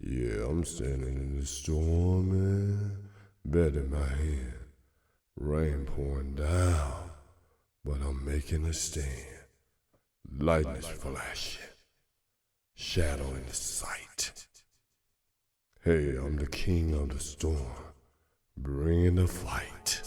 Yeah, I'm standing in the storm, man. Bed in my hand. Rain pouring down, but I'm making a stand. Lightning is flashing, shadow in the sight. Hey, I'm the king of the storm, bringing the fight.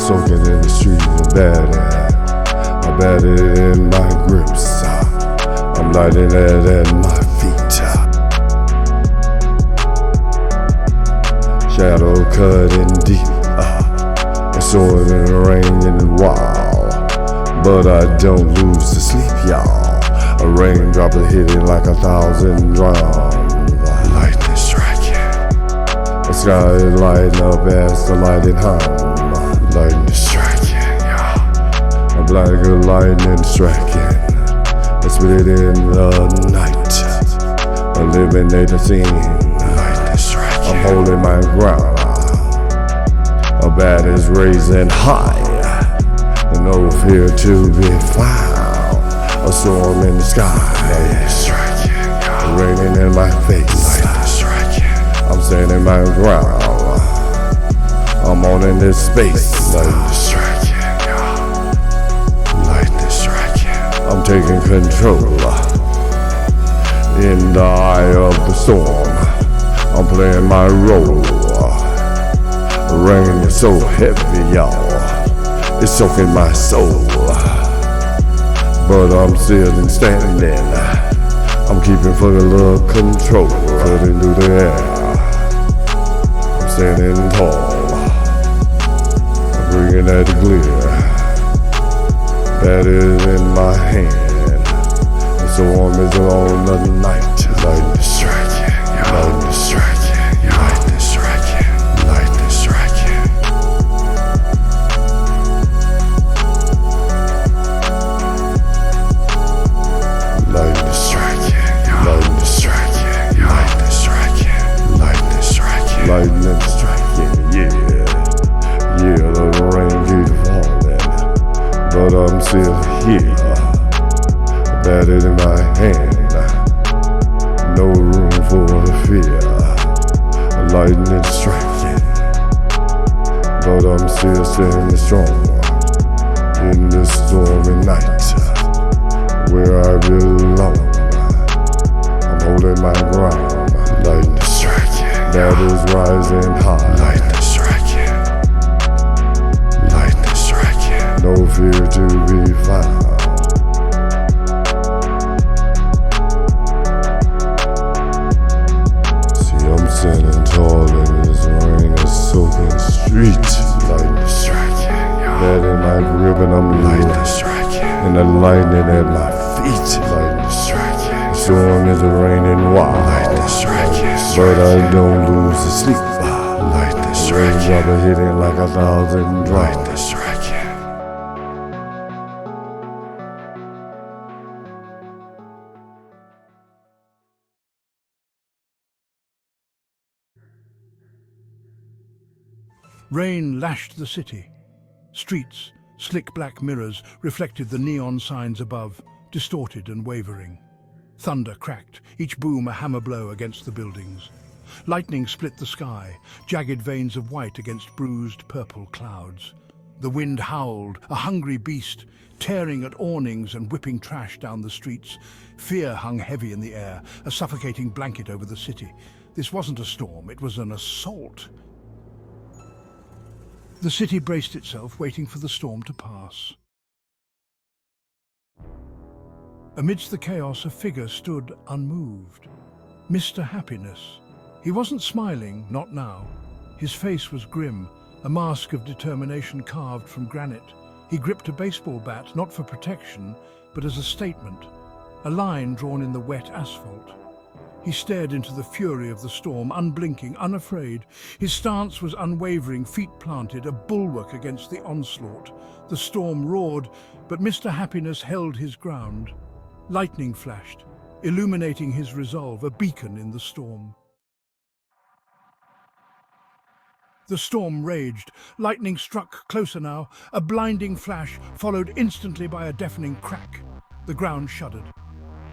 Soaking in the streets and I bat it in my grips. I'm lighting it at my feet. Shadow cutting deep. A sword in the rain and wild. But I don't lose the sleep, y'all. A raindrop is hitting like 1,000 drums. Lightning striking. The sky is lighting up as the lightning hum. Lightning striking, yeah. A black lightning striking. I split in the night. Eliminate the scene. Lightning striking. I'm holding my ground. A bat is raising high. No fear to be found. A storm in the sky. Lightning striking, yeah. Raining in my face. Lightning striking. I'm standing my ground. I'm on in this space. Lightning striking, yeah. Lightning striking. I'm taking control. In the eye of the storm, I'm playing my role. Rain is so heavy, y'all. It's soaking my soul. But I'm still standing. I'm keeping for a little control. Cutting through the air. I'm standing tall. Bringing that clear. Bat is in my hand. The storm is on the night. Lightning striking, yeah. Lightning striking, yeah. Lightning striking, lightning striking. Lightning striking, yeah. Lightning striking, yeah. Lightning striking, lightning striking. Lightning striking, yeah. Yeah, the rain keeps falling, but I'm still here. Bat it in my hand. No room for fear. Lightning striking, but I'm still standing strong in this stormy night where I belong. I'm holding my ground. Lightning striking, bat is rising high. Lightning striking. No fear to be found. See, I'm standing tall in this rain is soaking street. Lightning striking, yeah. Bat in my grip and I'm lightning striking. And the lightning at my feet. Lightning striking. The storm is raining wild. Lightning striking. But I don't lose the sleep. Lightning striking. Raindrop are hitting like 1,000 drums. Lightning striking. Rain lashed the city. Streets, slick black mirrors, reflected the neon signs above, distorted and wavering. Thunder cracked, each boom a hammer blow against the buildings. Lightning split the sky, jagged veins of white against bruised purple clouds. The wind howled, a hungry beast, tearing at awnings and whipping trash down the streets. Fear hung heavy in the air, a suffocating blanket over the city. This wasn't a storm, it was an assault. The city braced itself, waiting for the storm to pass. Amidst the chaos, a figure stood unmoved. Mr. Happiness. He wasn't smiling, not now. His face was grim, a mask of determination carved from granite. He gripped a baseball bat, not for protection, but as a statement, a line drawn in the wet asphalt. He stared into the fury of the storm, unblinking, unafraid. His stance was unwavering, feet planted, a bulwark against the onslaught. The storm roared, but Mr. Happiness held his ground. Lightning flashed, illuminating his resolve, a beacon in the storm. The storm raged. Lightning struck closer now, a blinding flash followed instantly by a deafening crack. The ground shuddered.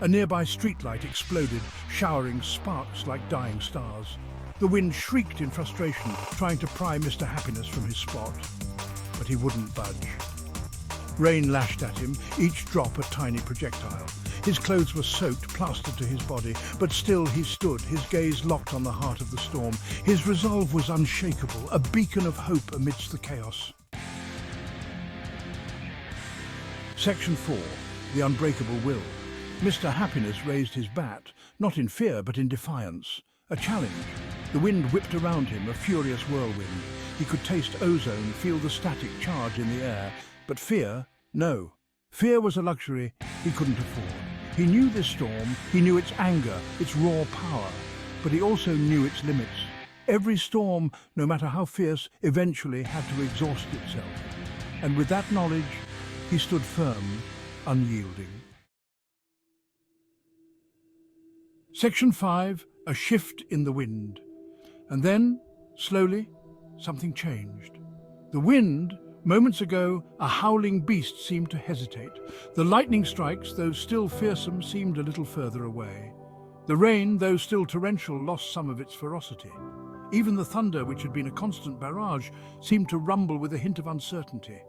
A nearby streetlight exploded, showering sparks like dying stars. The wind shrieked in frustration, trying to pry Mr. Happiness from his spot. But he wouldn't budge. Rain lashed at him, each drop a tiny projectile. His clothes were soaked, plastered to his body, but still he stood, his gaze locked on the heart of the storm. His resolve was unshakable, a beacon of hope amidst the chaos. Section 4. The Unbreakable Will. Mr. Happiness raised his bat, not in fear but in defiance. A challenge. The wind whipped around him, a furious whirlwind. He could taste ozone, feel the static charge in the air. But fear? No. Fear was a luxury he couldn't afford. He knew this storm, he knew its anger, its raw power, but he also knew its limits. Every storm, no matter how fierce, eventually had to exhaust itself. And with that knowledge, he stood firm, unyielding. Section 5. A shift in the wind. And then, slowly, something changed. The wind, moments ago, a howling beast, seemed to hesitate. The lightning strikes, though still fearsome, seemed a little further away. The rain, though still torrential, lost some of its ferocity. Even the thunder, which had been a constant barrage, seemed to rumble with a hint of uncertainty.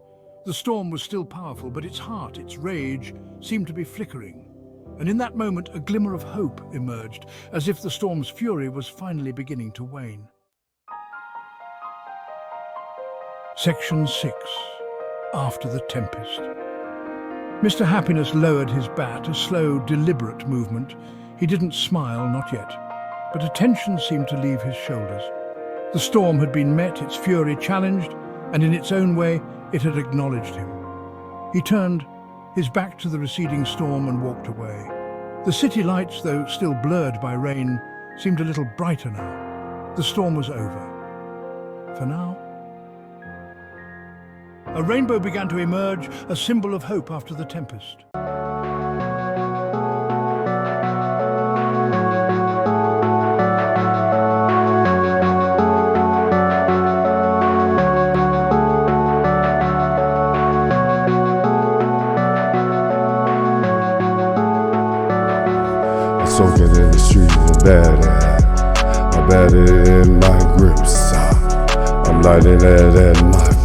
The storm was still powerful, but its heart, its rage, seemed to be flickering. And in that moment, a glimmer of hope emerged, as if the storm's fury was finally beginning to wane. Section 6. After the tempest. Mr. Happiness lowered his bat, a slow, deliberate movement. He didn't smile, not yet, but a tension seemed to leave his shoulders. The storm had been met, its fury challenged, and in its own way, it had acknowledged him. He turned, his back to the receding storm, and walked away. The city lights, though still blurred by rain, seemed a little brighter now. The storm was over. For now. A rainbow began to emerge, a symbol of hope after the tempest. Soaking in the street of bad air. I bet it in my grips. I'm lighting it in my